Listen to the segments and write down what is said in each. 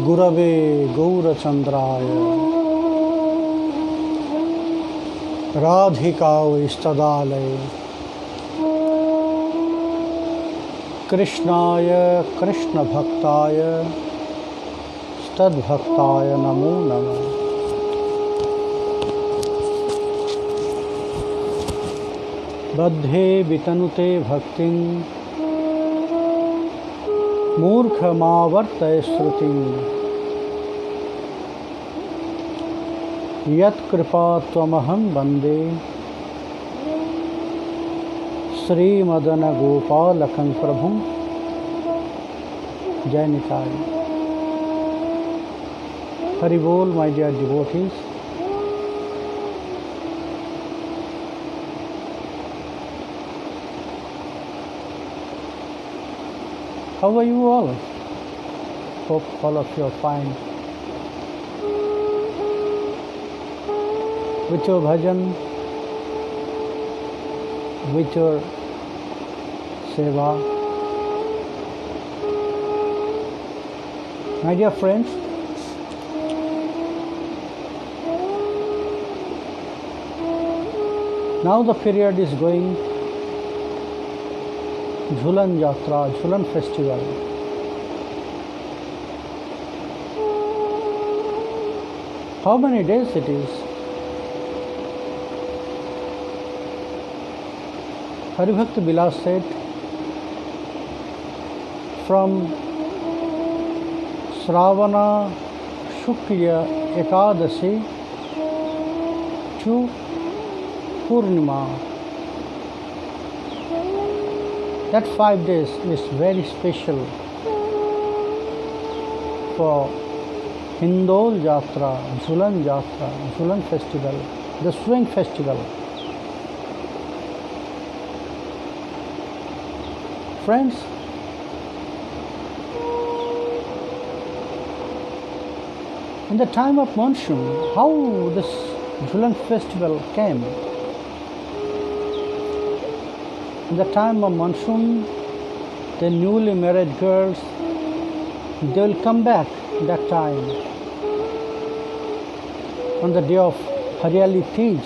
गुरवे गौरचंद्राय राधिकावैस्तदालये कृष्णाय कृष्णभक्ताय तद्भक्ताय नमो नमः। बद्धे वितनुते भक्तिं मूर्खमावर्तय श्रुतिं यत्कृपा त्वमहं वन्दे श्रीमदन गोपालकं प्रभुं। जय निताय। हरि बोल, my dear devotees. How are you all? Hope all of you are fine. With your bhajan, with your seva. My dear friends, now the period is going Jhulan Yatra, Jhulan Festival. How many days it is? Haribhakta Bilas said, from Shravana Shukla Ekadasi to Purnima. That 5 days is very special for Hindol Yatra, Jhulan Festival, the swing festival. Friends, in the time of monsoon, how this Jhulan festival came? In the time of monsoon, the newly married girls, they will come back that time on the day of Hariyali Teej,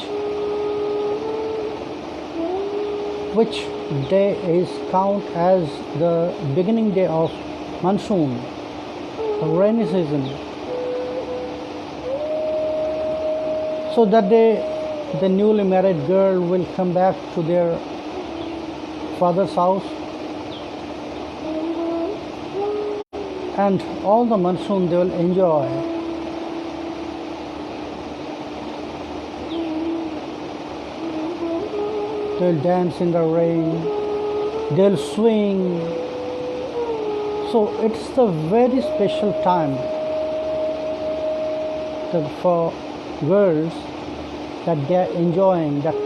which day is count as the beginning day of monsoon, the rainy season. So that day, the newly married girl will come back to their father's house, and all the monsoon they will enjoy. They will dance in the rain, they will swing. So it's the very special time for girls that they are enjoying that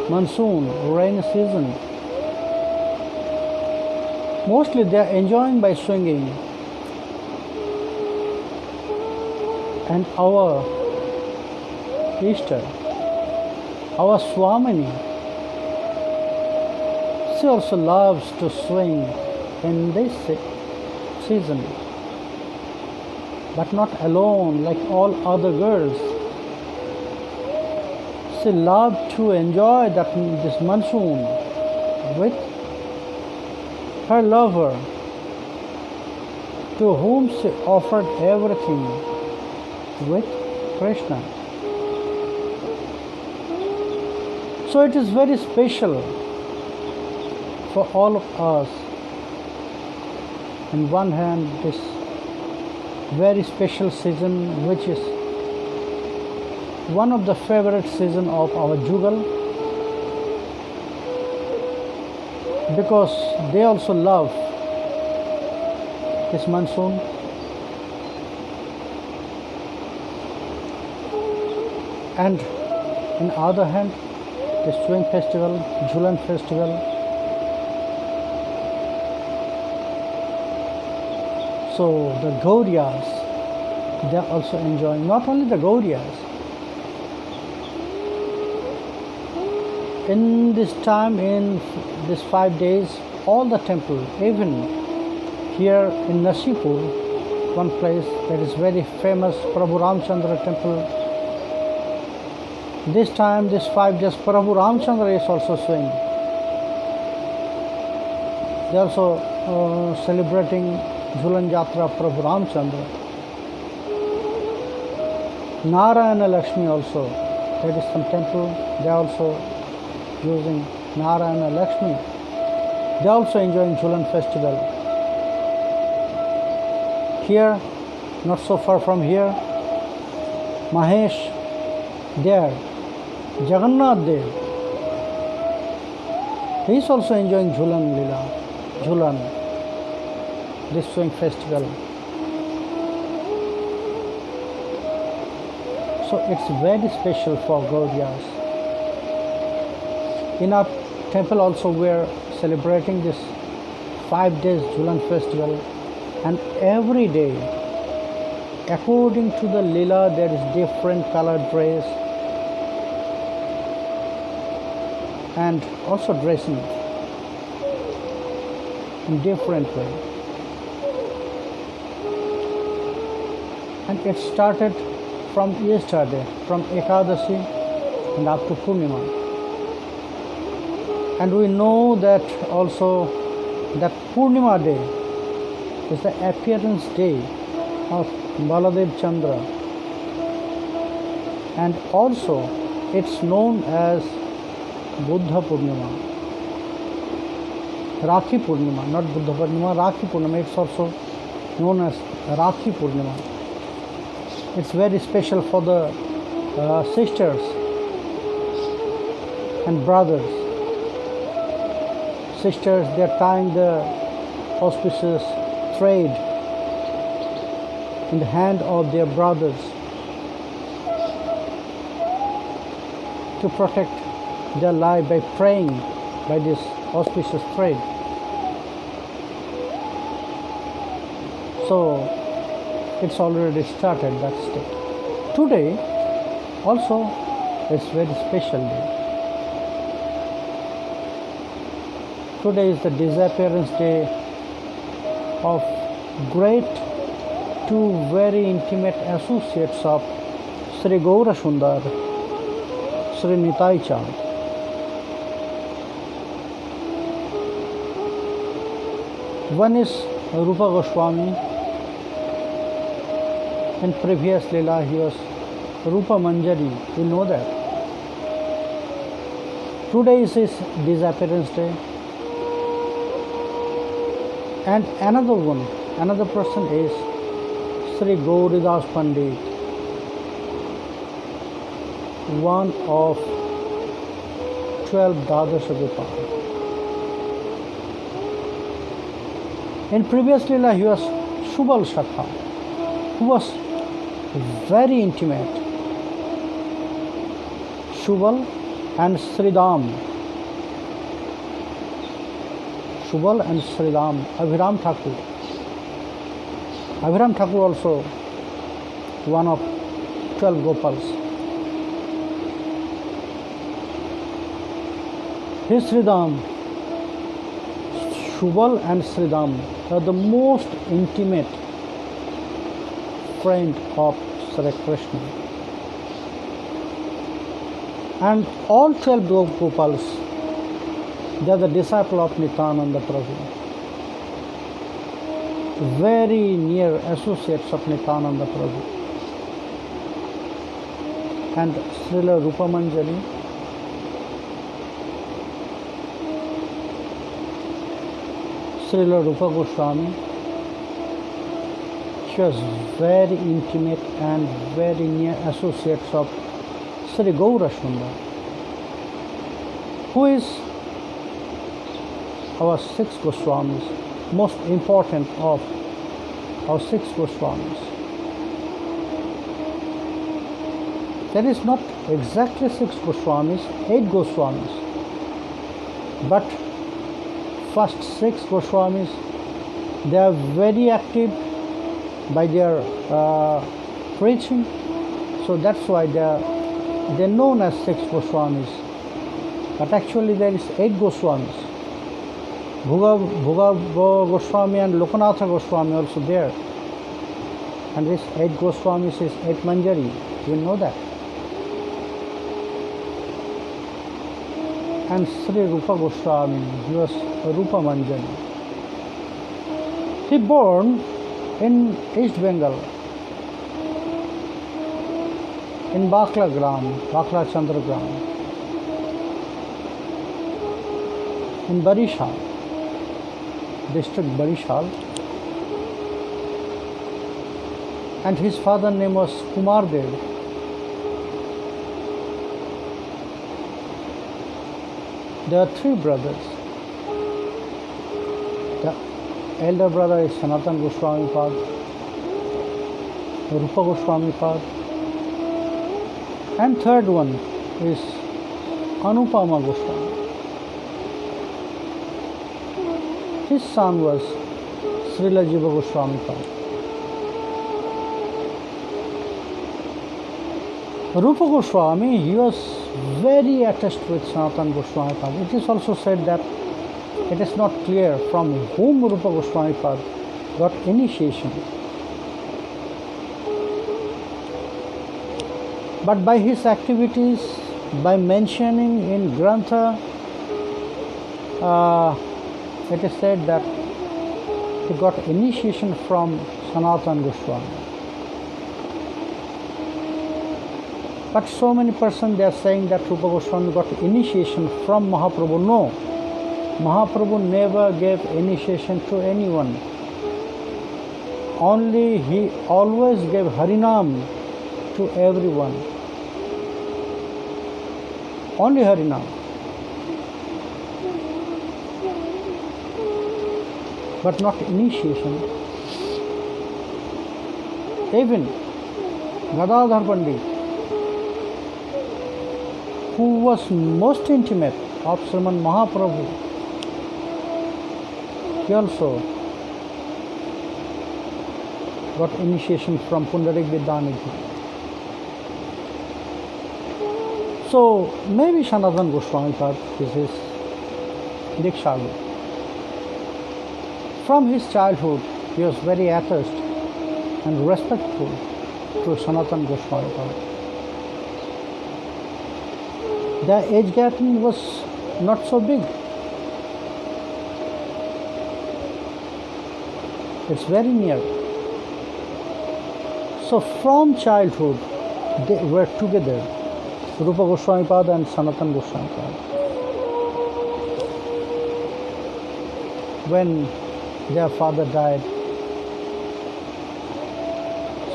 monsoon, rainy season. Mostly they are enjoying by swinging. And our Easter, our Swamini, she also loves to swing in this season, but not alone like all other girls. She loved to enjoy this monsoon with her lover, to whom she offered everything, with Krishna. So it is very special for all of us. On one hand, this very special season, which is one of the favorite season of our Jugal, because they also love this monsoon. And on the other hand, the swing festival, Jhulan festival. So the Gauriyas, they are also enjoying, not only the Gauriyas. In this time, in these 5 days, all the temples, even here in Nasipur, one place that is very famous, Prabhu Ramchandra temple. This time, this 5 days, Prabhu Ramchandra is also showing. They are also celebrating Jhulan Jatra Prabhu Ramchandra. Narayana Lakshmi also, that is some temple, they are also using Narayana Lakshmi. They are also enjoying Jhulan festival. Here, not so far from here, Mahesh, there, Jagannath Dev, he is also enjoying Jhulan Lila, Jhulan, this swing festival. So it's very special for Gaudiyas. In our temple also we are celebrating this 5 days Jhulan festival, and every day according to the lila there is different colored dress and also dressing in different way. And it started from yesterday, from Ekadashi and up to Purnima. And we know that also that Purnima day is the appearance day of Baladev Chandra, and also it's known as Buddha Purnima, Rakhi Purnima, not Buddha Purnima, Rakhi Purnima, it's also known as Rakhi Purnima. It's very special for the sisters and brothers. Sisters, they are tying the auspicious thread in the hand of their brothers to protect their life by praying by this auspicious thread. So it's already started that step. Today also is very special day. Today is the disappearance day of great two very intimate associates of Sri Gaura Sundar, Sri Nitai Chand. One is Rupa Goswami. In previous Leela he was Rupa Manjari, you know that. Today is his disappearance day. And another person is Sri Gauridas Pandit, one of 12 Dadasha Gopal. In previous Leela he was Shubal Shakha, who was very intimate. Shubal and Sridham. Shubal and Sridham, Abhiram Thakur. Abhiram Thakur also one of 12 Gopals. His Sridham, Shubal and Sridham are the most intimate friend of Sri Krishna. And all 12 Gopals, they are the disciple of Nityananda Prabhu, very near associates of Nityananda Prabhu. And Srila Rupa Manjari, Srila Rupa Goswami, she was very intimate and very near associates of Sri Gaura Sundar, who is our 6 Goswamis, most important of our 6 Goswamis. There is not exactly 6 Goswamis, 8 Goswamis, but first 6 Goswamis, they are very active by their preaching, so that's why they're known as 6 Goswamis. But actually there is 8 Goswamis. Bhuga Goswami and Lokanatha Goswami also there. And this 8 Goswamis is 8 Manjari. You know that. And Sri Rupa Goswami, he was Rupa Manjari. He born in East Bengal, in Bakla Gram, Bakla Chandragram, in Barishal, district Barishal. And his father's name was Kumar Dev. There are 3 brothers. The elder brother is Sanatan Goswami Pad, Rupa Goswami Pad, and third one is Anupama Goswami. His son was Srila Jiva Goswami Pad. Rupa Goswami, he was very attached with Sanatan Goswami Pad. It is also said that it is not clear from whom Rupa Goswami Pad got initiation. But by his activities, by mentioning in Grantha, it is said that he got initiation from Sanatan Goswami. But so many persons, they are saying that Rupa Goswami got initiation from Mahaprabhu. No, Mahaprabhu never gave initiation to anyone. Only he always gave Harinam to everyone. Only Harinam. But not initiation. Even Gadadhar Pandit, who was most intimate of Sriman Mahaprabhu, he also got initiation from Pundarik Vidyanidhi. So maybe Sanatan Goswami Pad is his Dikshagu. From his childhood, he was very attached and respectful to Sanatan Goswami Pad. The age gap was not so big. It's very near. So from childhood, they were together, Rupa Goswami Pad and Sanatan Goswami Pad. When their father died,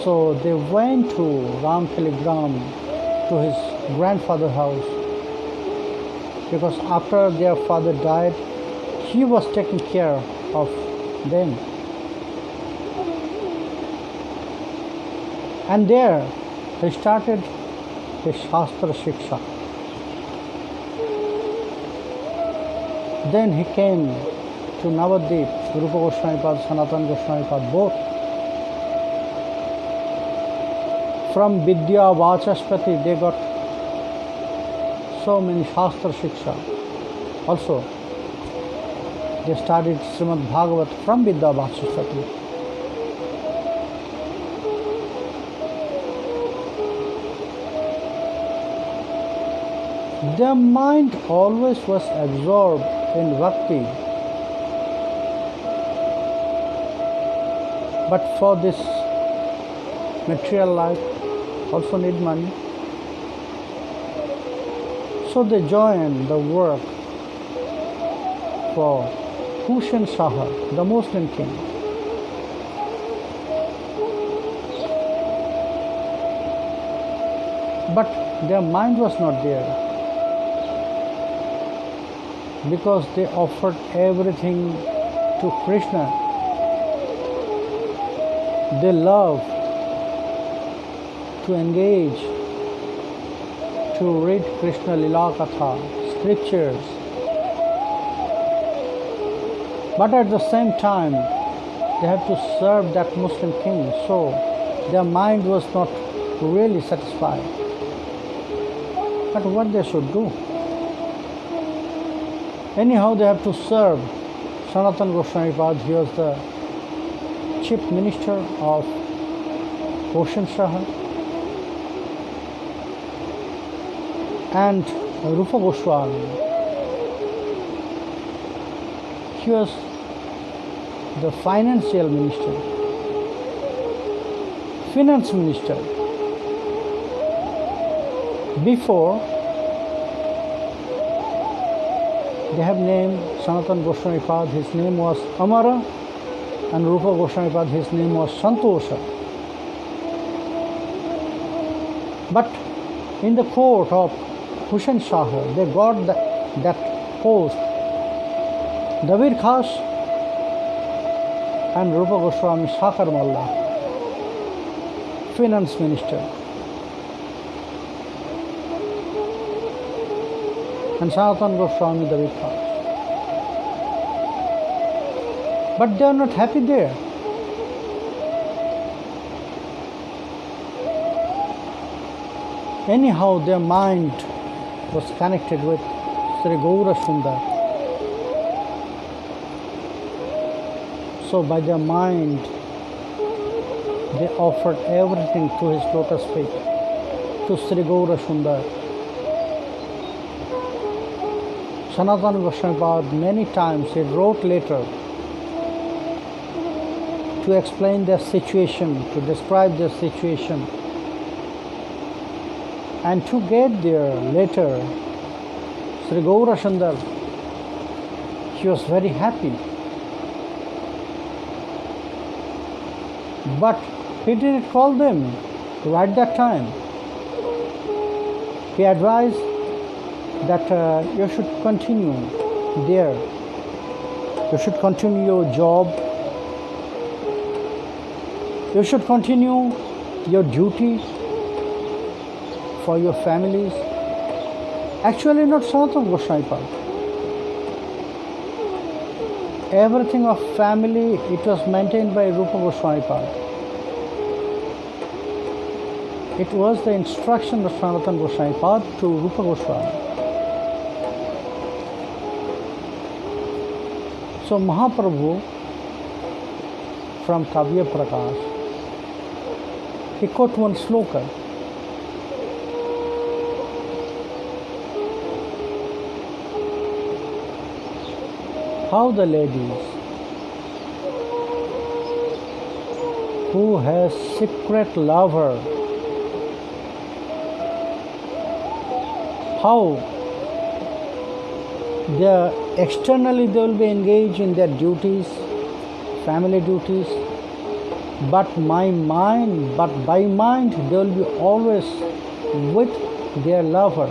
so they went to Ramteligram, to his grandfather's house, because after their father died, he was taking care of them. And there he started his Shastra Shiksha. Then he came to Navadvip, Rupa Goswami Pad, Sanatan Goswami Pad, both. From Vidya Vachaspati, they got so many Shastra Shiksha. Also, they studied Srimad Bhagavat from Vidya Vachaspati. Their mind always was absorbed in bhakti. But for this material life, also need money. So they joined the work for Hussain Shah, the Muslim king. But their mind was not there, because they offered everything to Krishna. They love to engage, to read Krishna Lila Katha, scriptures. But at the same time, they have to serve that Muslim king, so their mind was not really satisfied. But what they should do? Anyhow, they have to serve Sanatan Goswami Pad. He was the chief minister of Ocean Shah, and Rupa Goswami. He was the finance minister. Before, they have named Sanatana Goswami Pad, his name was Amara, and Rupa Goswami Pad, his name was Santosha. But in the court of Hussain Shah, they got that post. Dabir Khas and Rupa Goswami Sakar Malla, finance minister, and Sanatana Goswami Dabir Khas. But they are not happy there. Anyhow, their mind was connected with Sri Gaura Sundar. So by their mind, they offered everything to his lotus feet, to Sri Gaura Sundar. Sanatana Goswami Pad many times he wrote letter to explain their situation, to describe their situation. And to get their letter, Sri Gaura Sundar, he was very happy. But he didn't call them right that time. He advised that you should continue there. You should continue your job. You should continue your duty for your families. Actually, not Sanatana Goswami Pad. Everything of family, it was maintained by Rupa Goswami Pad. It was the instruction of Sanatana Goswami Pad to Rupa Goswami. So Mahaprabhu from Kavya Prakash, he quote one sloka. How the ladies who has secret lover, how externally they will be engaged in their duties, family duties, but by mind they will be always with their lover.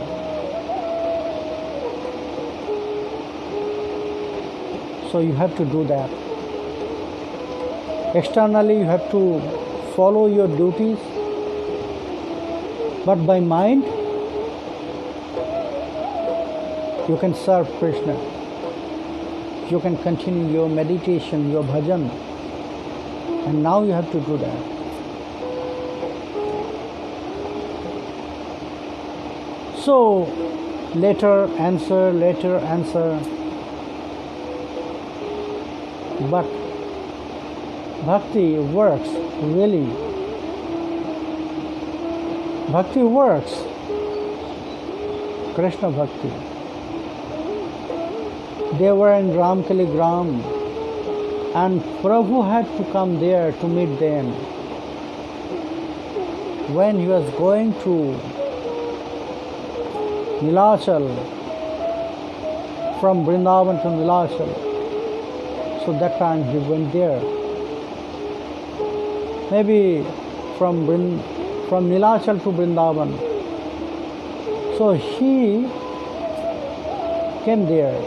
So you have to do that. Externally you have to follow your duties, but by mind you can serve Krishna. You can continue your meditation, your bhajan, and now you have to do that. So later answer, but bhakti works really. Bhakti works. Krishna Bhakti. They were in Ramkali Gram, and Prabhu had to come there to meet them. When he was going to Nilachal, from Vrindavan to Nilachal, so that time he went there. Maybe from Nilachal to Vrindavan. So he came there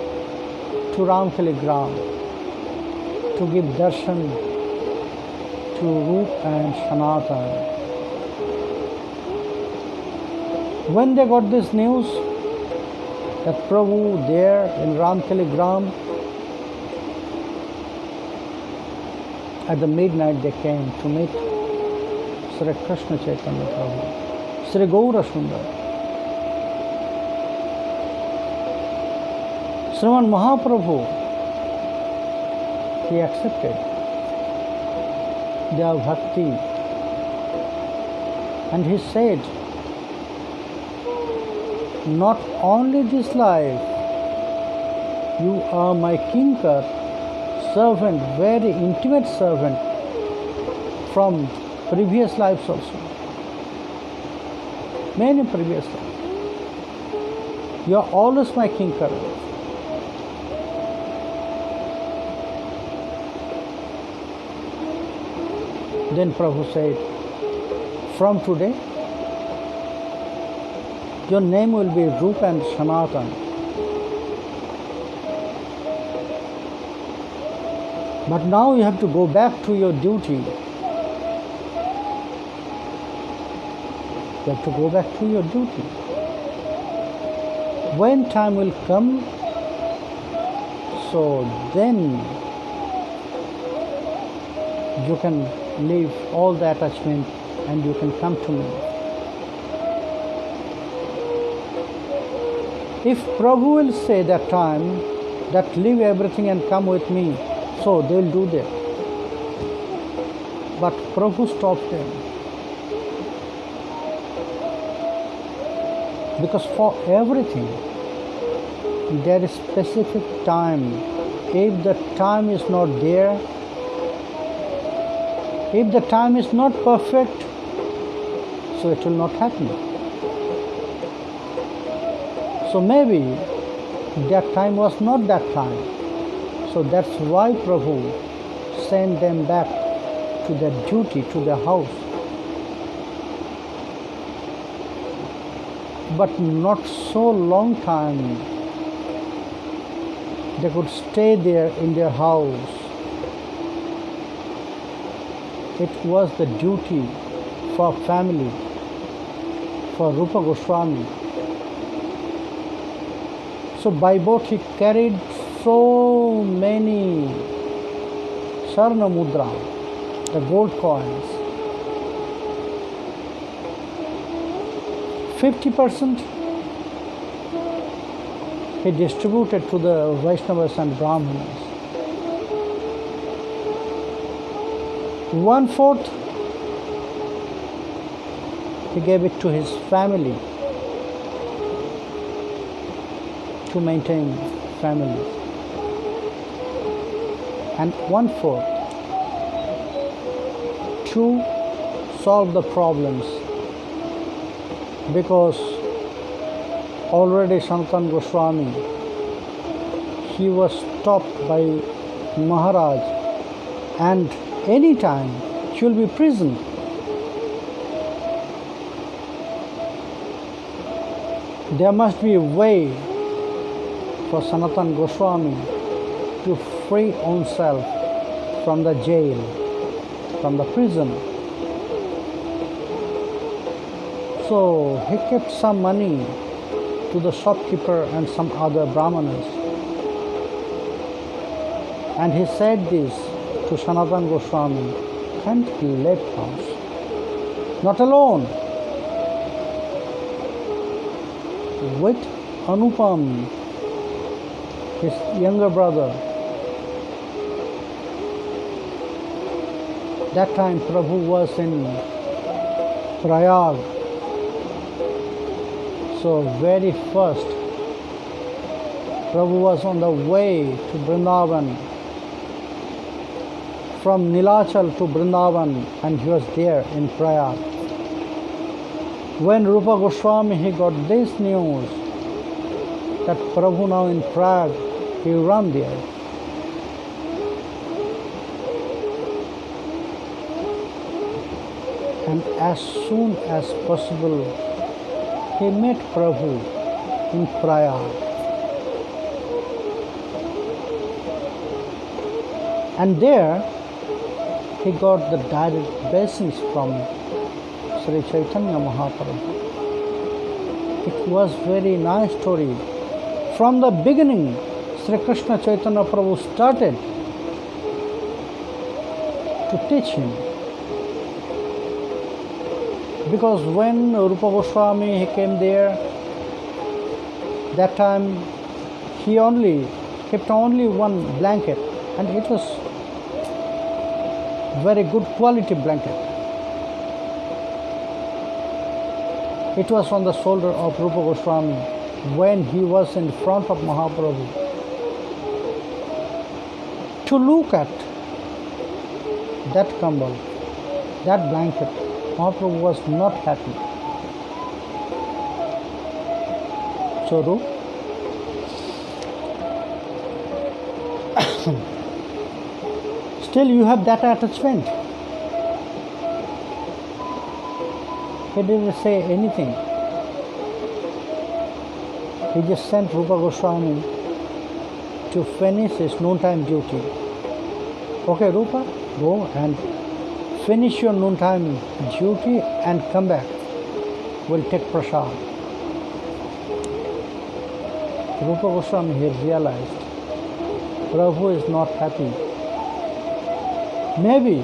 to Ramkali Gram to give darshan to Rupa and Sanatana. When they got this news that Prabhu there in Ramkali Gram, at the midnight they came to meet Sri Krishna Chaitanya Prabhu, Sri Gaura Sundar. Sriman Mahaprabhu, he accepted their bhakti And he said, not only this life, you are my kinkar, servant, very intimate servant from previous lives also. Many previous lives. You are always my kinkar. Then Prabhu said, from today, your name will be Rupa and Sanatan. But now you have to go back to your duty. You have to go back to your duty. When time will come, so then you can leave all the attachment and you can come to me. If Prabhu will say that time that leave everything and come with me, so they will do that. But Prabhu stopped them. Because for everything, there is specific time. If the time is not there, if the time is not perfect, so it will not happen. So maybe that time was not that time. So that's why Prabhu sent them back to their duty, to their house. But not so long time they could stay there in their house. It was the duty for family, for Rupa Goswami. So by boat he carried so many Sarna Mudra, the gold coins. 50% he distributed to the Vaishnavas and Brahmanas. 1/4 he gave it to his family to maintain family, and 1/4 to solve the problems, because already Sanatan Goswami, he was stopped by Maharaj, and anytime he will be prison. There must be a way for Sanatan Goswami to free oneself from the jail, from the prison. So he kept some money to the shopkeeper and some other Brahmanas. And he said this to Sanatan Goswami, and he left house. Not alone. With Anupam, his younger brother. That time Prabhu was in Prayag. So very first, Prabhu was on the way to Vrindavan, from Nilachal to Vrindavan, and he was there in Prayag. When Rupa Goswami he got this news that Prabhu now in Prague, he ran there. And as soon as possible, he met Prabhu in Prayag. And there, he got the direct blessings from Sri Chaitanya Mahaprabhu. It was very nice story. From the beginning, Sri Krishna Chaitanya Prabhu started to teach him. Because when Rupa Goswami he came there, that time he only kept only one blanket, and it was very good quality blanket. It was on the shoulder of Rupa Goswami when he was in front of Mahaprabhu. To look at that kambal, that blanket, Mahaprabhu was not happy. So still you have that attachment. He didn't say anything. He just sent Rupa Goswami to finish his noontime duty. Okay, Rupa, go and finish your noontime duty and come back. We'll take prasad. Rupa Goswami, he realized Prabhu is not happy. Maybe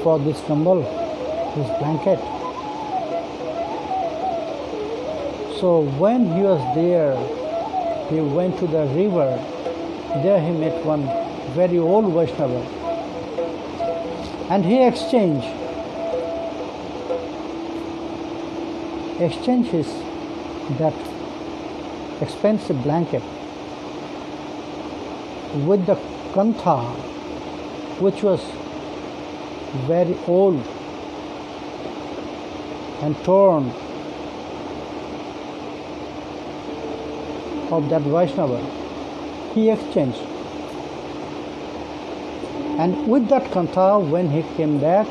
for this kambal, this blanket. So when he was there, he went to the river. There he met one very old Vaishnava. And he exchanged his that expensive blanket with the kantha, which was very old and torn of that Vaishnava. He exchanged. And with that kantha, when he came back,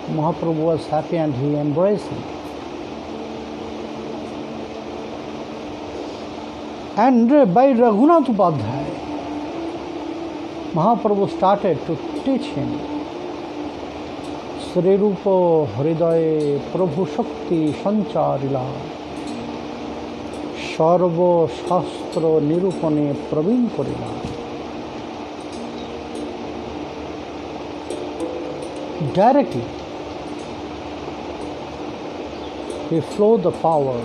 Mahaprabhu was happy and he embraced him. And by Raghunath Upadhyay, Mahaprabhu started to teach him Sri Rupa Hridaye Prabhu Shakti Sancharila Sarva Shastra Nirupane Praveen Korila. Directly, he flowed the power,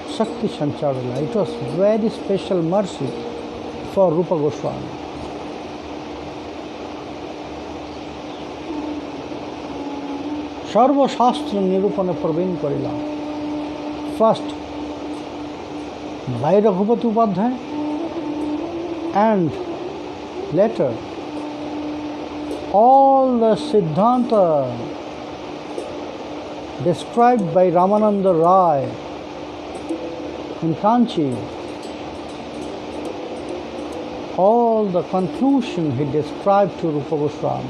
Shakti Sancharila. It was very special mercy for Rupa Goswami. Sarva Shastra Nirupane Praveen Korila. First, by Raghupati Upadhyay, and later all the Siddhanta described by Ramananda Rai in Kanchi, all the conclusion he described to Rupa Goswami,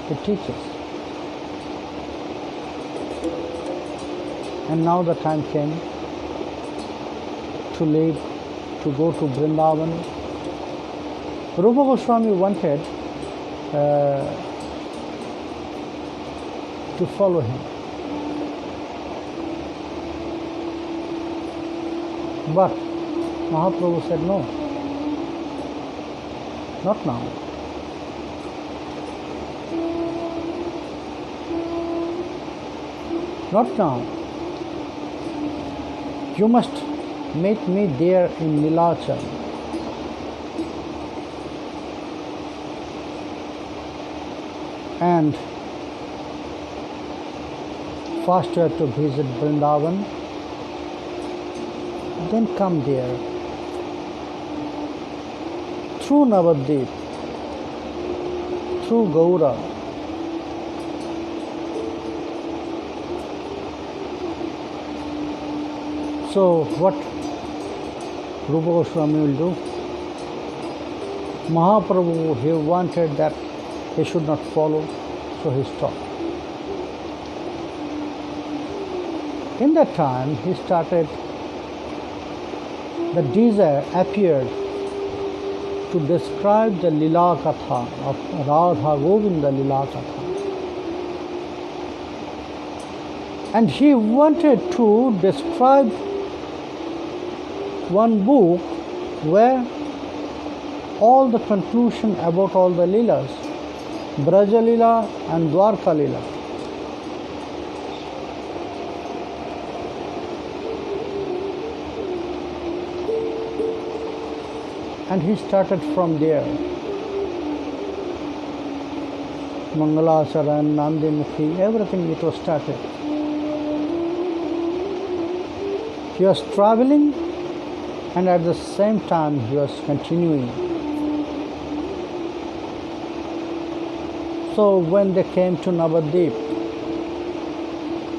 he teaches. And now the time came to leave, to go to Vrindavan. Rupa Goswami wanted to follow him. But Mahaprabhu said no, not now. Not now. You must meet me there in Nilachal. And first you have to visit Vrindavan, then come there through Navadvip, through Gaura. So what Rupa Goswami will do? Mahaprabhu, he wanted that he should not follow, so he stopped. In that time, he started, the desire appeared to describe the Lila Katha of Radha Govinda Lila Katha. And he wanted to describe one book where all the conclusion about all the Leelas, Braja Leela and Dwarka Leela. And he started from there. Mangalacharan, Nandimukhi, everything it was started. He was traveling and at the same time he was continuing. So when they came to Navadvip,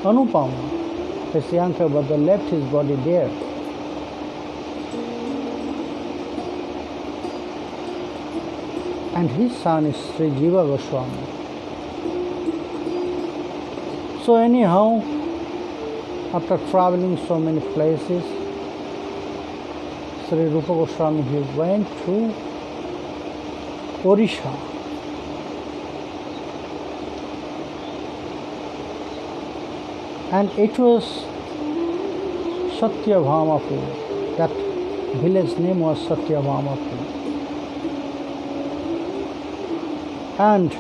Anupama, his younger brother, left his body there. And his son is Sri Jiva Goswami. So anyhow, after traveling so many places, Sri Rupa Goswami, he went to Orissa. And it was Satyabhamapur. That village name was Satyabhamapur. And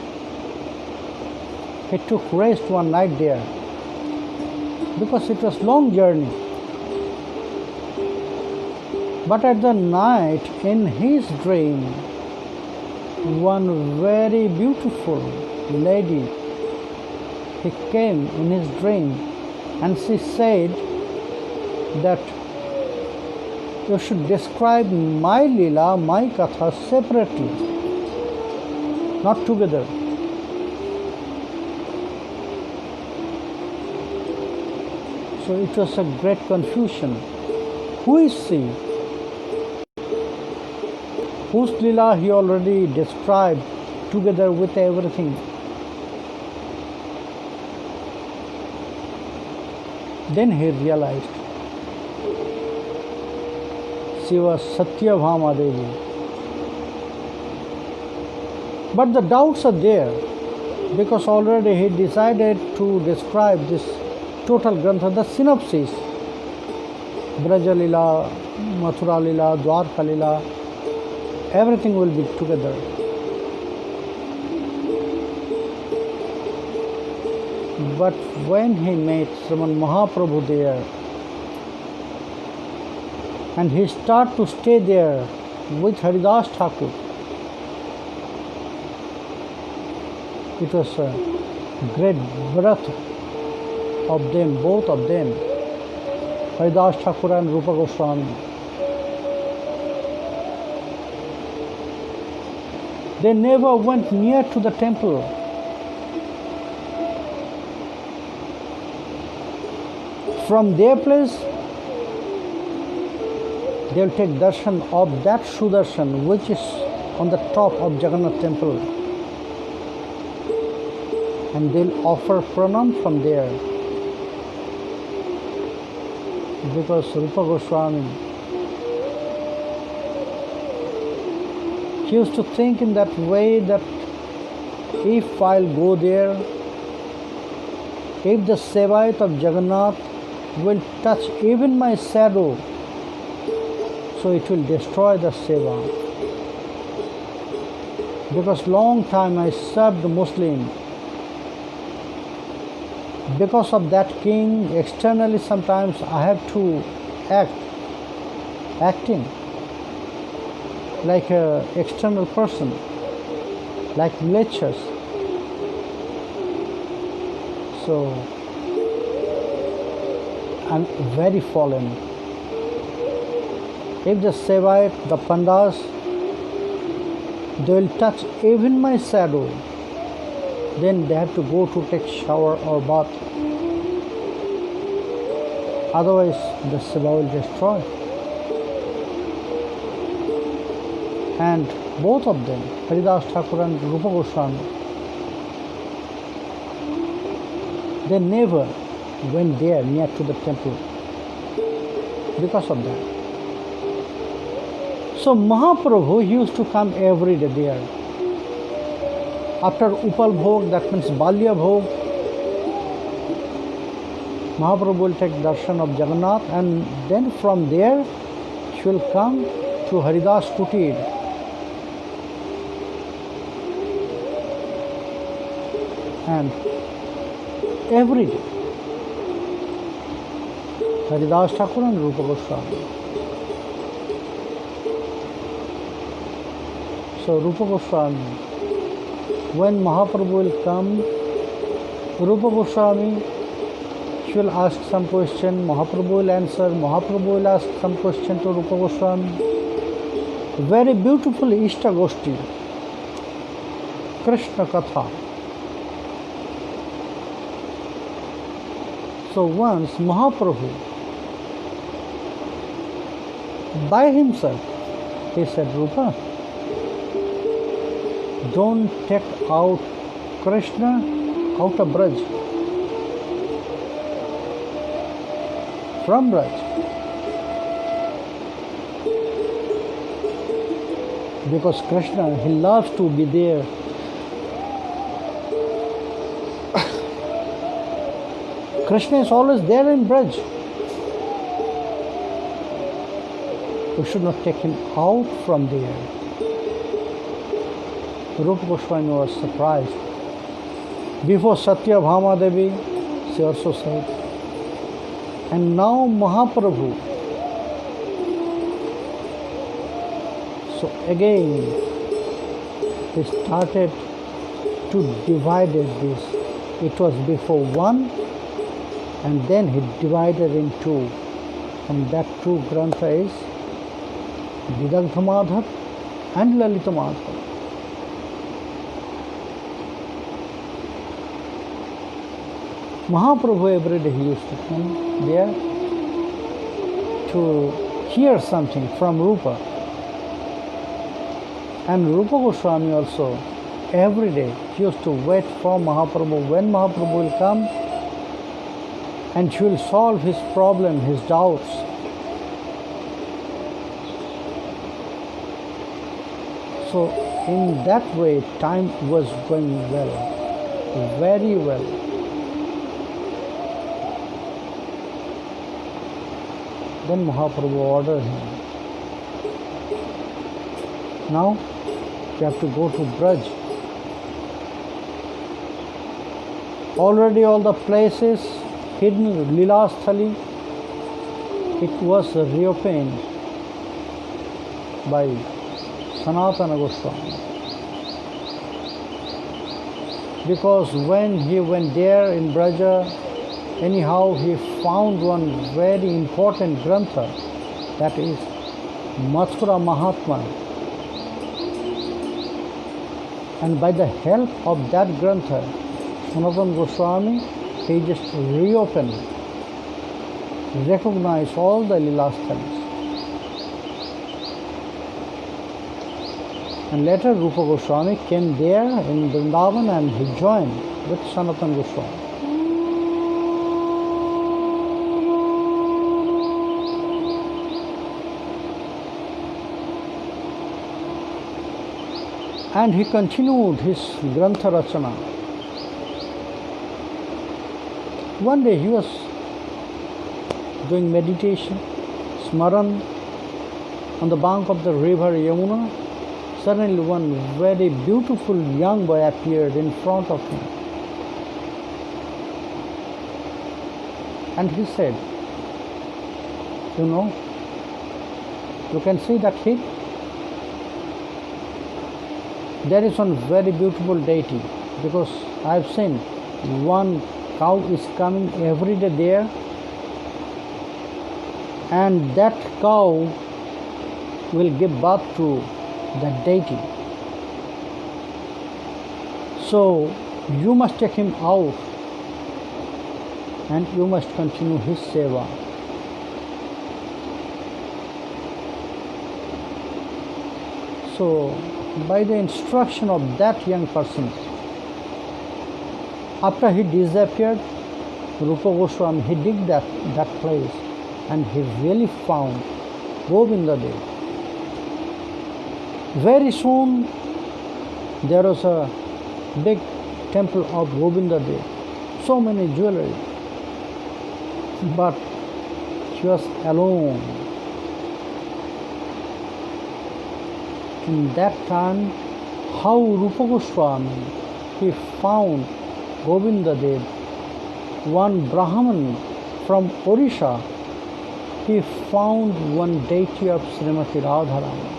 he took rest one night there because it was long journey. But at the night, in his dream, one very beautiful lady, he came in his dream and she said that you should describe my Leela, my Katha separately, not together. So it was a great confusion. Who is she? Whose Leela he already described together with everything. Then he realized she was Satyabhama Devi. But the doubts are there because already he decided to describe this total Grantha, the synopsis. Braja Lila, Mathura Lila, Dwarka Lila, everything will be together. But when he met Sriman Mahaprabhu there, and he started to stay there with Haridas Thakur, it was a great birth of them, both of them, Haridas Thakur and Rupa Goswami. They never went near to the temple. From their place, they will take darshan of that Sudarshan which is on the top of Jagannath temple. And they will offer pranam from there. Because Rupa Goswami, he used to think in that way that if I'll go there, if the Sevayat of Jagannath will touch even my shadow, so it will destroy the Seva. Because long time I served the Muslim. Because of that king, externally sometimes I have to acting like an external person, like lectures. So I'm very fallen. If the Sevayat, the Pandas, they will touch even my shadow, then they have to go to take shower or bath. Otherwise, the Seva will destroy. And both of them, Haridas Thakur and Rupa Goswami, they never went there near to the temple because of that. So Mahaprabhu, he used to come every day there. After Upal Bhog, that means Balya Bhog, Mahaprabhu will take darshan of Jagannath, and then from there she will come to Haridas Kutir. And every day, Haridas Thakur and Rupa Goswami. So Rupa Goswami, when Mahaprabhu will come, Rupa Goswami she will ask some question, Mahaprabhu will answer, Mahaprabhu will ask some question to Rupa Goswami. Very beautiful Ishta Goshti, Krishna Katha. So once Mahaprabhu, by himself, he said, Rupa, don't take out Krishna out of Braj, from Braj, because Krishna, he loves to be there. Krishna is always there in Braj. We should not take him out from there. Rupa Goswami was surprised. Before Satya Bhama Devi, she also said. And now Mahaprabhu. So again, he started to divide this. It was before one, and then he divided in two. And that two grantha is Vidagdha Madhav and Lalita Madhav. Mahaprabhu every day he used to come there to hear something from Rupa. And Rupa Goswami also every day he used to wait for Mahaprabhu, when Mahaprabhu will come and she will solve his problem, his doubts. So in that way time was going well, very well. Then Mahaprabhu ordered him, now you have to go to Braj. Already all the places hidden, Leelasthali, it was reopened by Sanatana Goswami. Because when he went there in Braja, anyhow he found one very important grantha, that is Mathura Mahatma. And by the help of that grantha, Sanatana Goswami, he just reopened, recognized all the Leelasthals. And later Rupa Goswami came there in Vrindavan and he joined with Sanatana Goswami. And he continued his Grantha Rachana. One day he was doing meditation, Smaran, on the bank of the river Yamuna. Suddenly one very beautiful young boy appeared in front of him. And he said, you know, you can see that heat? There is one very beautiful deity, because I have seen one cow is coming every day there, and that cow will give birth to that deity. So you must take him out and you must continue his seva. So by the instruction of that young person, after he disappeared, Rupa Goswami, he digged that place and he really found Govinda Dev. Very soon there was a big temple of Govinda Dev, so many jewelry, but she was alone. In that time, how Rupa Goswami, he found Govinda Dev, one Brahman from Orissa, he found one deity of Srimati Radharani.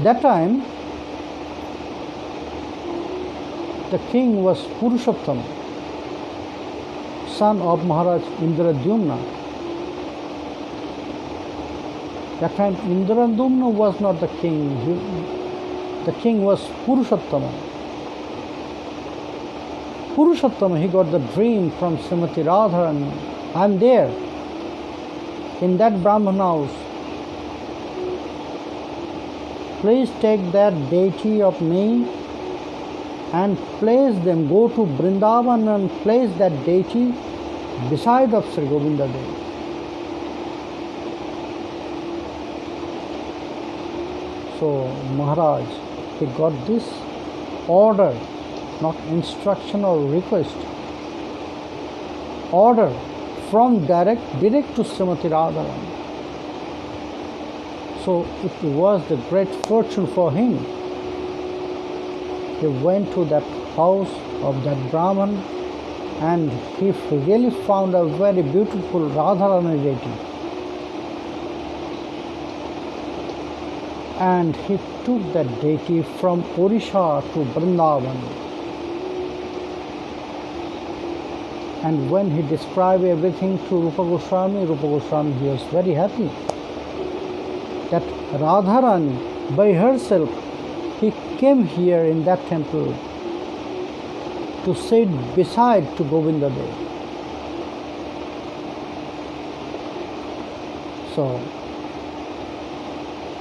That time, the king was Purushottama, son of Maharaj Indradyumna. That time Indradyumna was not the king. The king was Purushottama. Purushottama, he got the dream from Srimati Radharani. I am there in that Brahman house. Please take that deity of me and place them, go to Vrindavan and place that deity beside of Sri Govinda Dev. So Maharaj, he got this order, not instruction or request, order from direct to Srimati Radharani. So it was the great fortune for him. He went to that house of that Brahman and he really found a very beautiful Radharani deity. And he took that deity from Odisha to Vrindavan. And when he described everything to Rupa Goswami, he was very happy that Radharani by herself, he came here in that temple to sit beside to Govinda Dev. So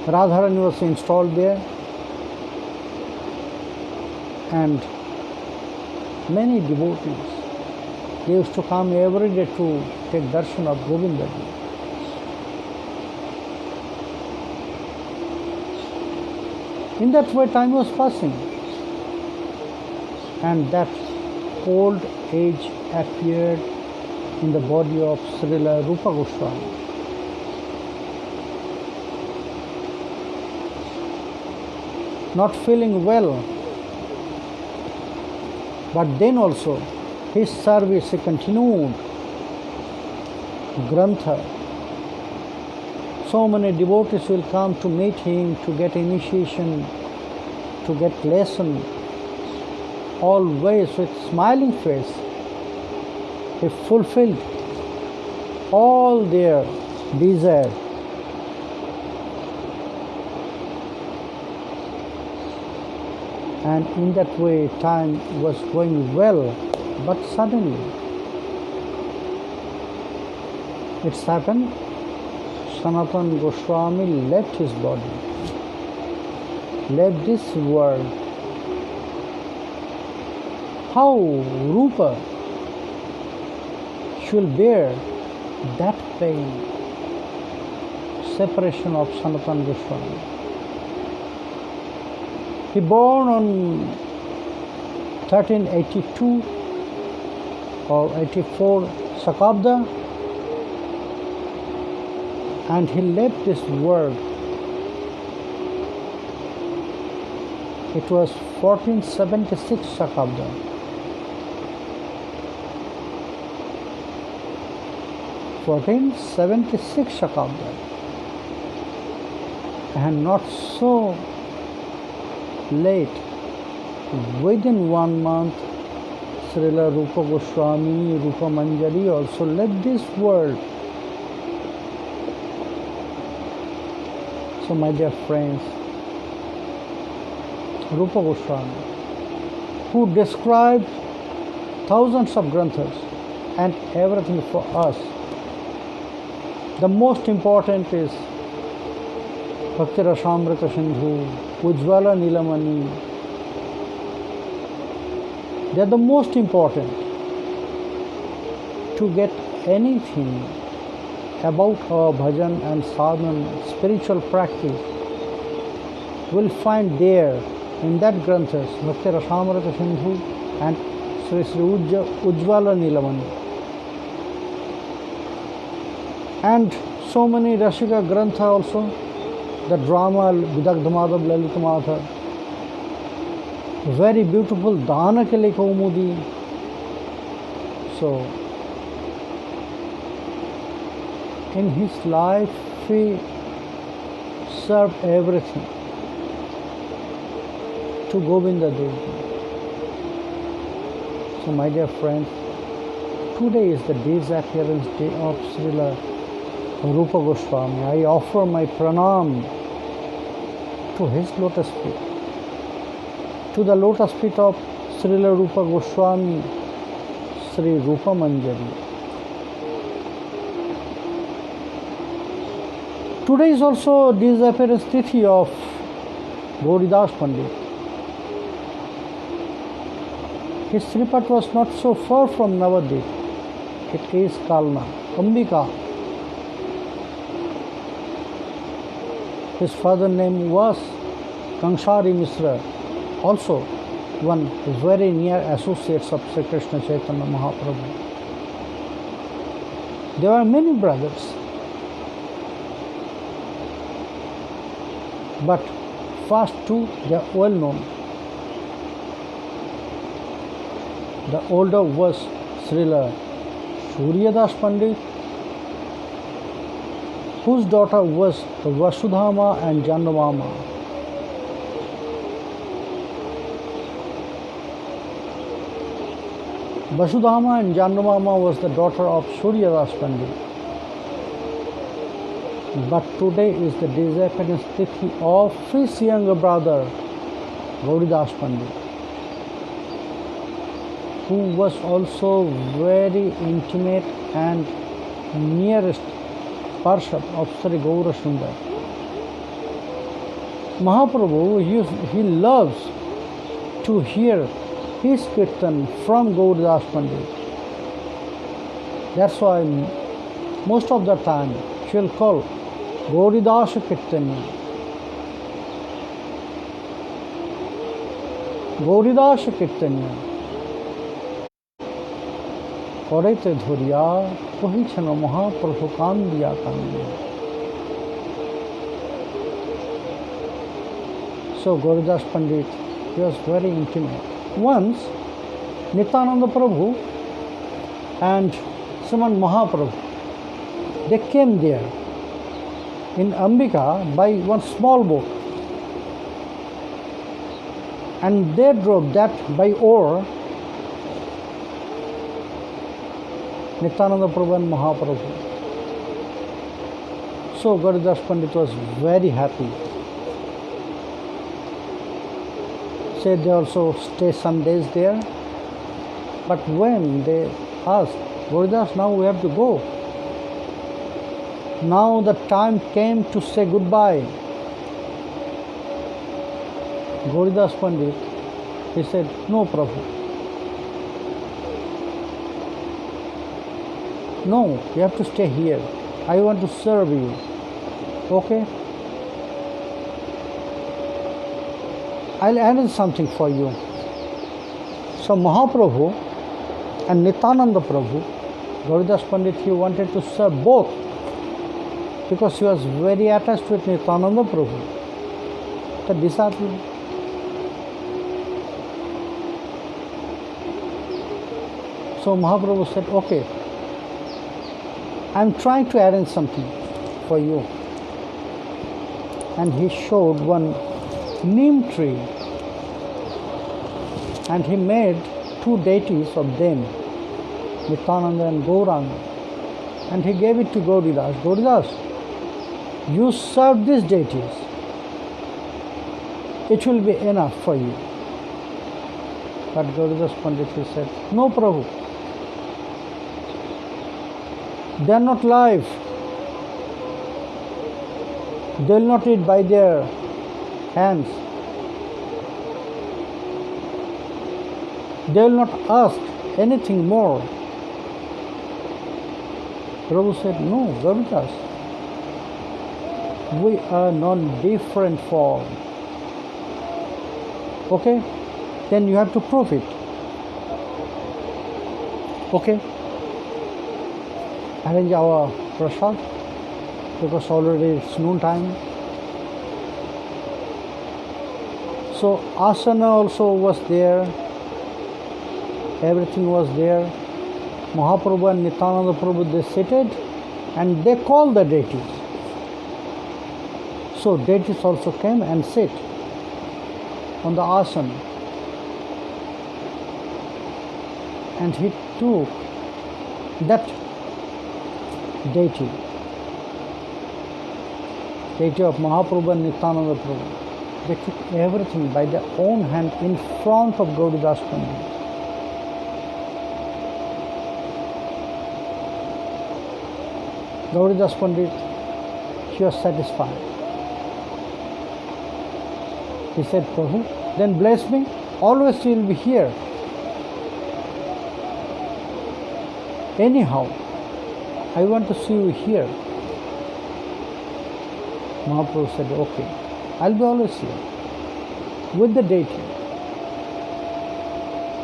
Radharani was installed there, and many devotees, they used to come every day to take darshan of Govinda Ji. In that way, time was passing, and that old age appeared in the body of Srila Rupa Goswami. Not feeling well, but then also his service he continued. Grantha. So many devotees will come to meet him, to get initiation, to get lesson, always with smiling face. He fulfilled all their desire. And in that way, time was going well, but suddenly it's happened. Sanatana Goswami left his body, left this world. How Rupa should bear that pain, separation of Sanatana Goswami? He born on 1382 or 84 Sakabda, and he left this world. It was 1476 Sakabda. And not so late, within 1 month, Srila Rupa Goswami, Rupa Manjari also left this world. So my dear friends, Rupa Goswami, who described thousands of granthas and everything for us, the most important is Bhakti Rasamrita Sindhu, Ujjvala Nilamani. They are the most important. To get anything about our bhajan and sadhana, spiritual practice, we'll find there in that granthas, Bhakti Rasamrita Sindhu and Sri Ujjvala Nilamani. And so many Rasika Grantha also, the drama Vidagdha Madhav, Lalita Madhav, very beautiful Dana Ke Liye Kaumudi. So, in his life, he served everything to Govinda Dev. So my dear friends, today is the disappearance day of Srila Rupa Goswami. I offer my pranam to his lotus feet, to the lotus feet of Srila Rupa Goswami, Sri Rupa Manjari. Today is also disappearance tithi of Gauridas Pandit. His Sripat was not so far from Navadvip. It is Kalna, Ambika. His father's name was Kanshari Misra, also one very near associates of Sri Krishna Chaitanya Mahaprabhu. There are many brothers, but first two, they are well known. The older was Srila Suryadas Pandit, whose daughter was Vasudhama and Janamama. Vasudhama and Janamama was the daughter of Suryadas Pandit. But today is the disappearance tithi of his younger brother, Gauridas Pandit, who was also very intimate and nearest Parshad of Sri Gaura Sundar. Mahaprabhu, he loves to hear his kirtan from Gauridas Pandit. That's why most of the time she will call Gauridas Kirtanya. Gauridas Kirtanya. Korete dhuriya kohichana Mahaprabhu kandiya kandiya. So Gauridas Pandit, he was very intimate. Once Nityananda Prabhu and Sriman Mahaprabhu, they came there in Ambika by one small boat, and they drove that by oar, Nityananda Prabhu and Mahaprabhu. So Gauridas Pandit was very happy. Said they also stay some days there. But when they asked, Gauridas, now we have to go. Now the time came to say goodbye. Gauridas Pandit, he said, no Prabhu. No, you have to stay here. I want to serve you. Okay? I'll arrange something for you. So Mahaprabhu and Nityananda Prabhu, Gauridas Pandit, he wanted to serve both because he was very attached with Nityananda Prabhu, the disciple. So Mahaprabhu said, okay, I'm trying to arrange something for you. And he showed one neem tree, and he made two deities of them, Nityananda and Gauranga, and he gave it to Gauridas. Gauridas, you serve these deities, it will be enough for you. But Gauridas Pandit, he said, no Prabhu, they are not live. They will not eat by their hands. They will not ask anything more. Prabhu said, no, Gauridas, we are not different form. Okay? Then you have to prove it. Okay? Arrange our prasad, because already it's noon time. So asana also was there, everything was there. Mahaprabhu and Nityananda Prabhu, they seated and they called the deities. So deities also came and sit on the asana. and he took that deity of Mahaprabhu and Nityananda Prabhu. They took everything by their own hand in front of Gauridas Pandit. Gauridas Pandit, he was satisfied. He said, Prabhu, then bless me, always you will be here. Anyhow, I want to see you here. Mahaprabhu said, okay, I'll be always here with the deity.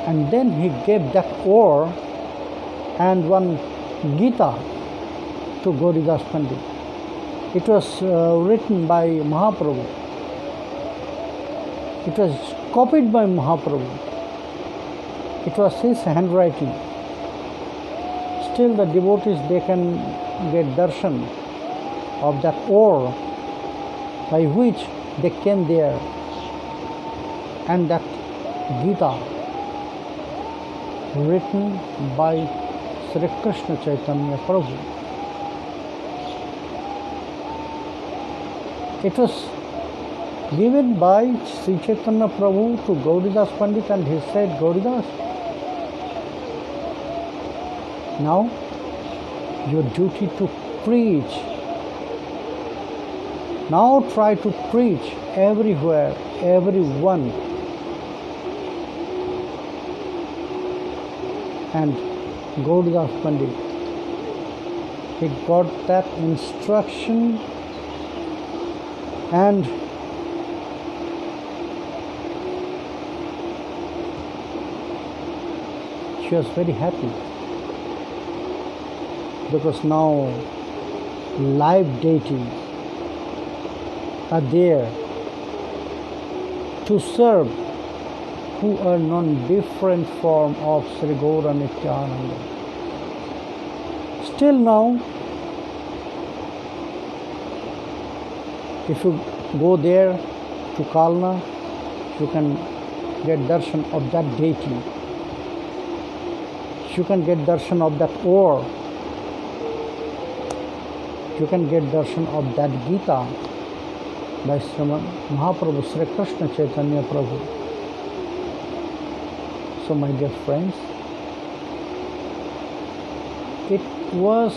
And then he gave that ore and one Gita to Gauridas Pandit. It was written by Mahaprabhu. It was copied by Mahaprabhu. It was his handwriting. Still the devotees, they can get darshan of that ore by which they came there, and that Gita written by Sri Krishna Chaitanya Prabhu. It was given by Sri Chaitanya Prabhu to Gauridas Pandit, and he said, Gauridas, now your duty to preach. Now try to preach everywhere, everyone. And Gauridas Pandit, he got that instruction, and she was very happy, because now live deities are there to serve, who are non-different form of Sri Gaura Nityananda. Still now, if you go there to Kalna, you can get darshan of that deity. You can get darshan of that ore. You can get darshan of that Gita by Sriman Mahaprabhu, Sri Krishna Chaitanya Prabhu. So my dear friends, it was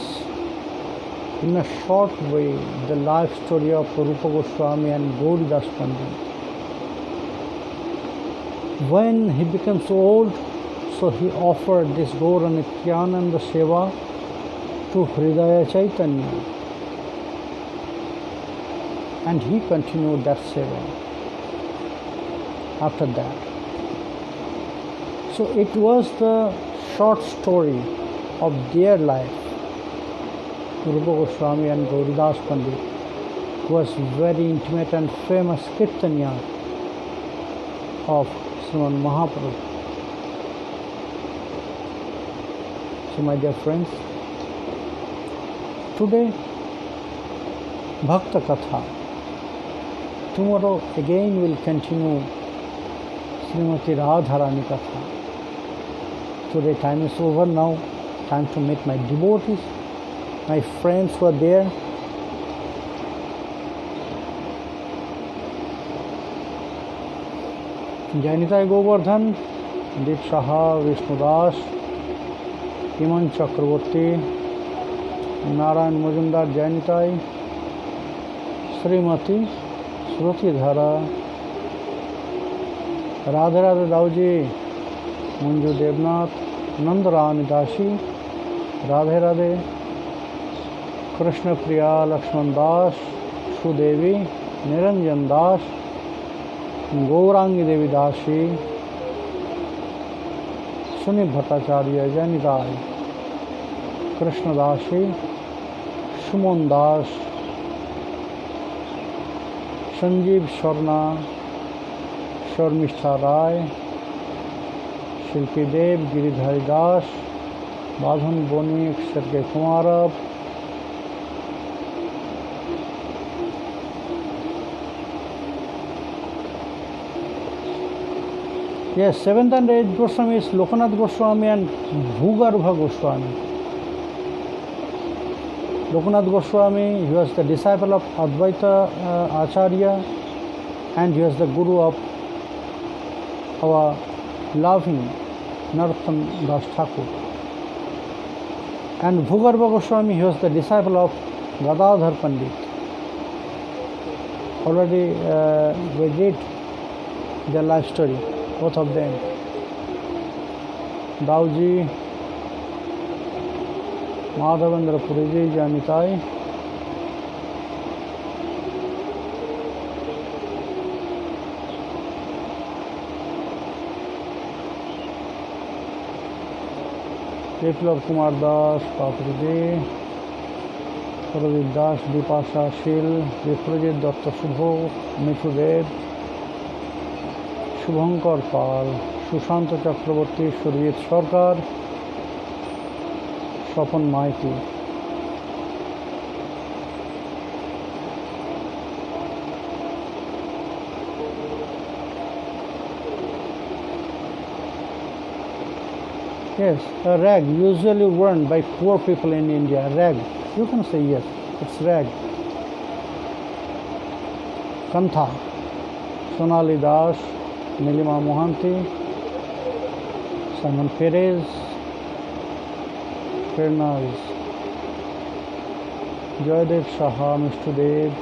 in a short way the life story of Rupa Goswami and Gauridas Pandit. When he became so old, so he offered this Gaura Nityananda Seva to Hridaya Chaitanya. And he continued that seva after that. So it was the short story of their life. Rupa Goswami and Gauridas Pandit was very intimate and famous Kirtanya of Sriman Mahaprabhu. So my dear friends, today Bhakta Katha. Tomorrow again will continue Srimati Radharani Katha. Today time is over now. Time to meet my devotees, my friends who are there. Jainitai Govardhan, Deep Saha, Vishnu Das, Iman Chakravarti, Narayan Majumdar Jainitai, Srimati Shruti Dhara, Radhe Radhe Dauji, Manju Devnath, Nandarani Dashi, Radhe Radhe, Krishna Priya Lakshman Das, Sudevi, Niranjan Das, Gaurangi Devi Dashi, Suni Bhattacharya Jainitai, Krishna Dashi, Shumon Das, Sanjeev Sharna, Sharmishtha Rai, Shilpi Dev, Giridhari Das, Badhan Bonik, Sergey Kumarov, Yes, 7th and 8th Goswami is Lokanath Goswami and Bhugarabha Goswami. Lokanath Goswami, he was the disciple of Advaita Acharya, and he was the guru of our loving Narottam Das Thakur. And Bhugarabha Goswami, he was the disciple of Gadadhar Pandit. Already we did their life story, both of them. Dauji, Madhavendra Puriji, Janitai. Biplab Kumar Das, Papriji, Pradeep Das, Dipasha Shil, Viprajit Datta Shubho, Mithudev, Shubhankar Pal, Sushanta Chakraborty, Surjit Sarkar, Swapan Maiti. Yes, a rag usually worn by poor people in India. Rag. You can say yes, it's rag. Kantha. Sonali Das, Nilima Mohanty, Simon Perez, Fernaz, Joydev Saha, Mr. Dev,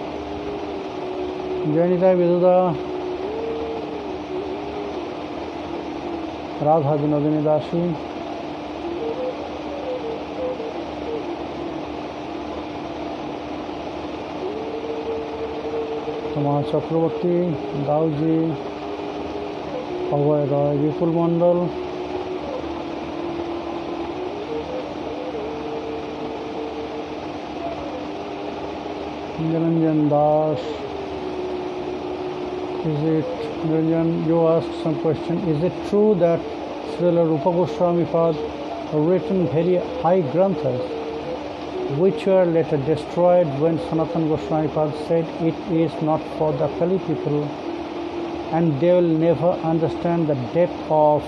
Janita Viduda, Radha Vinodini Dashi, Tamar Chakraborty, Dauji, Abhay Roy, Vipul Mandal, Niranjan Das. Is it, Niranjan, you asked some question. Is it true that Srila Rupa Goswami Pad written very high granthas which were later destroyed when Sanatana Goswami Pad said it is not for the Kali people and they will never understand the depth of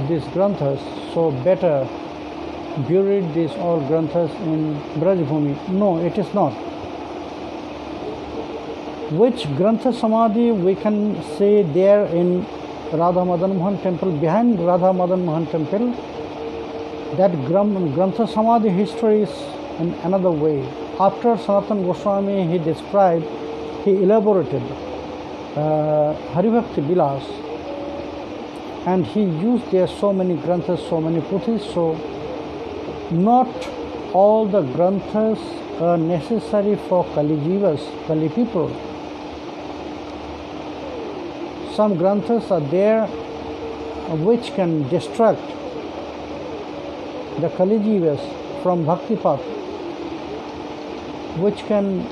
these granthas, so better buried these all granthas in Brajbhumi. No, it is not. Which Grantha Samadhi we can say there in Radha Madan Mohan temple, behind Radha Madan Mohan temple, that Grantha Samadhi history is in another way. After Sanatana Goswami he described, he elaborated Haribhakti Vilas, and he used there so many Granthas, so many Puthis, so not all the Granthas are necessary for Kali Jivas, Kali people. Some Granthas are there which can distract the Kali Jivas from Bhakti path, which can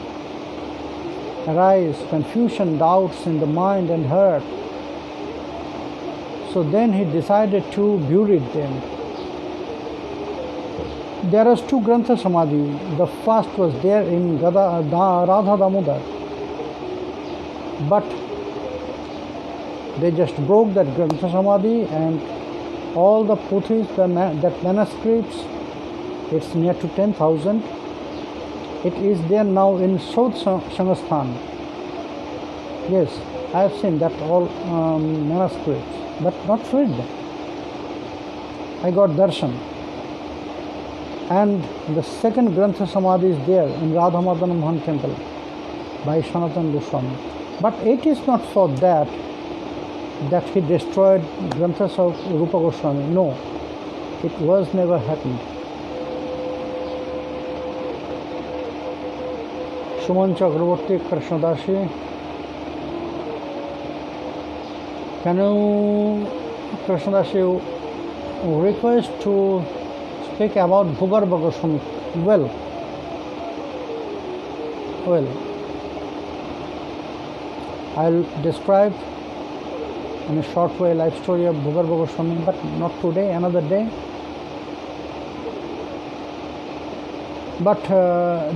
arise confusion, doubts in the mind and heart. So then he decided to bury them. There are two Grantha Samadhi. The first was there in Radha Damodar, but they just broke that Grantha Samadhi, and all the Puthis, that manuscripts, it's near to 10,000. It is there now in South Shangastan. Yes, I have seen that all manuscripts, but not read. I got darshan. And the second Grantha Samadhi is there in Radha Madan Mohan temple by Sanatana Goswami. But it is not for that he destroyed Granthas of Rupa Goswami. No, it was never happened. Suman Chakraborty, Krishnadasi, can you, Krishnadasi, request to speak about Bhugarabha Goswami? Well, I'll describe in a short way life story of Bhugarabha Goswami, but not today, another day. but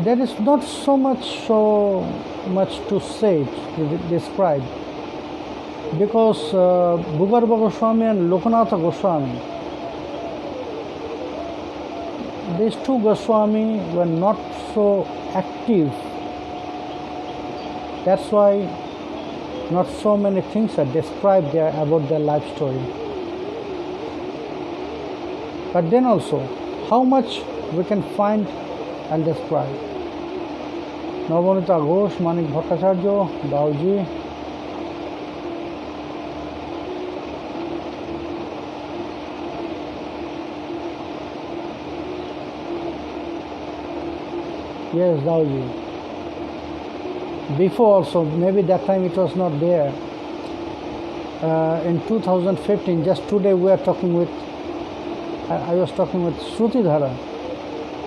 there is not so much to say, to describe, because Bhugarba Goswami and Lokanatha Goswami, these two Goswami were not so active. That's why not so many things are described there about their life story. But then also, how much we can find and describe. Navanita Ghosh, Manik Bhattacharya, Dauji, yes, Dauji. Before also, maybe that time it was not there. In 2015, just today we are talking with, I was talking with Shrutidhara.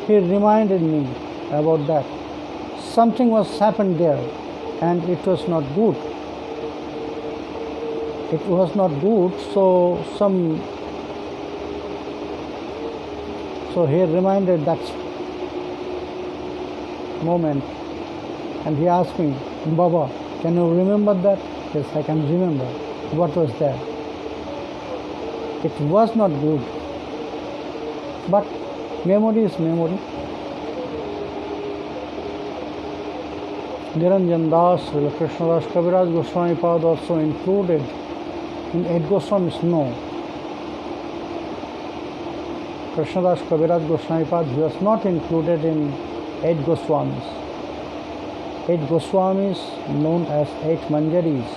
He reminded me about that. Something was happened there and it was not good. It was not good, so he reminded that moment. And he asked me, Baba, can you remember that? Yes, I can remember. What was that? It was not good. But memory is memory. Niranjan Das, Krishna Das, Kaviraj Goswami Pad also included in 8 Goswamis? No. Krishna Das, Kaviraj Goswami Pad, he was not included in 8 Goswamis. 8 Goswamis known as 8 Manjaris.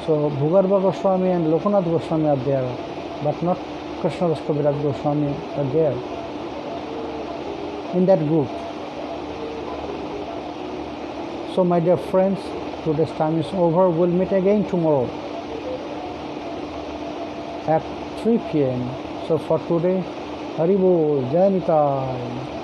So Bhugarba Goswami and Lokanath Goswami are there, but not Krishna Das Kaviraj Goswami are there in that group. So my dear friends, today's time is over. We'll meet again tomorrow at 3 p.m. So for today, Hari Bol, Jai Nitai.